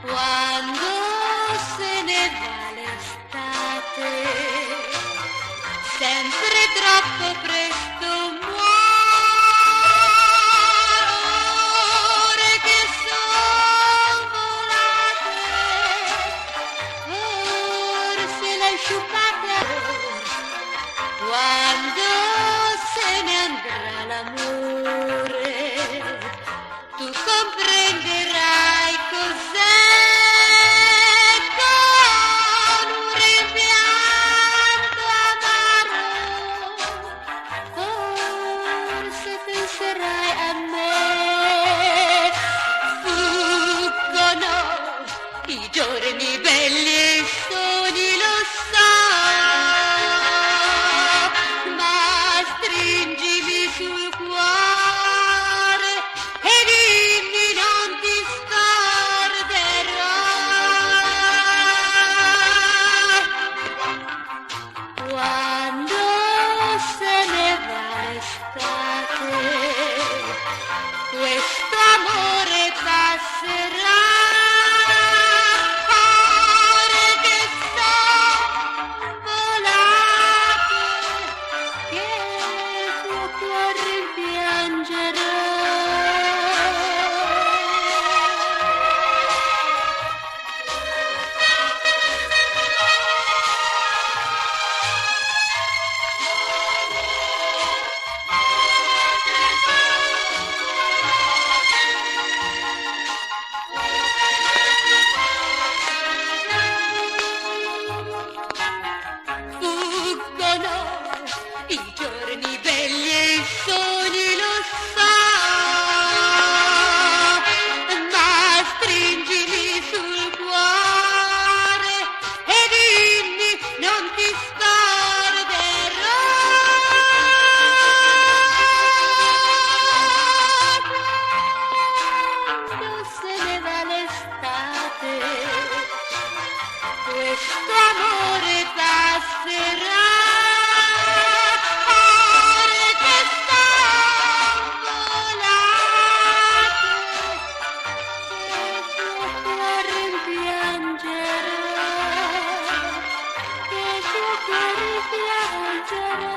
Quando se ne va l'estate, sempre troppo presto muore che son volate, forse l'hai sciupata. Quando se ne andrà l'amore, tu comprenderai cos'è con un rimpianto amaro. Forse penserai a me. Fuggono i giorni belli e i sogni, lo so, ma stringimi sul cuore e dimmi non ti scorderò. Quando se ne va l'estate, questo amore passerà. Ore che son volate, che il tuo cuore rimpiangerà. Fuggono i giorni belli e i sogni, lo so, ma stringimi sul cuore e dimmi non ti scorderò. Quando se ne va l'estate, questo amore passerà. Ore che son volate, che il tuo cuore rimpiangerà, che il tuo cuore rimpiangerà.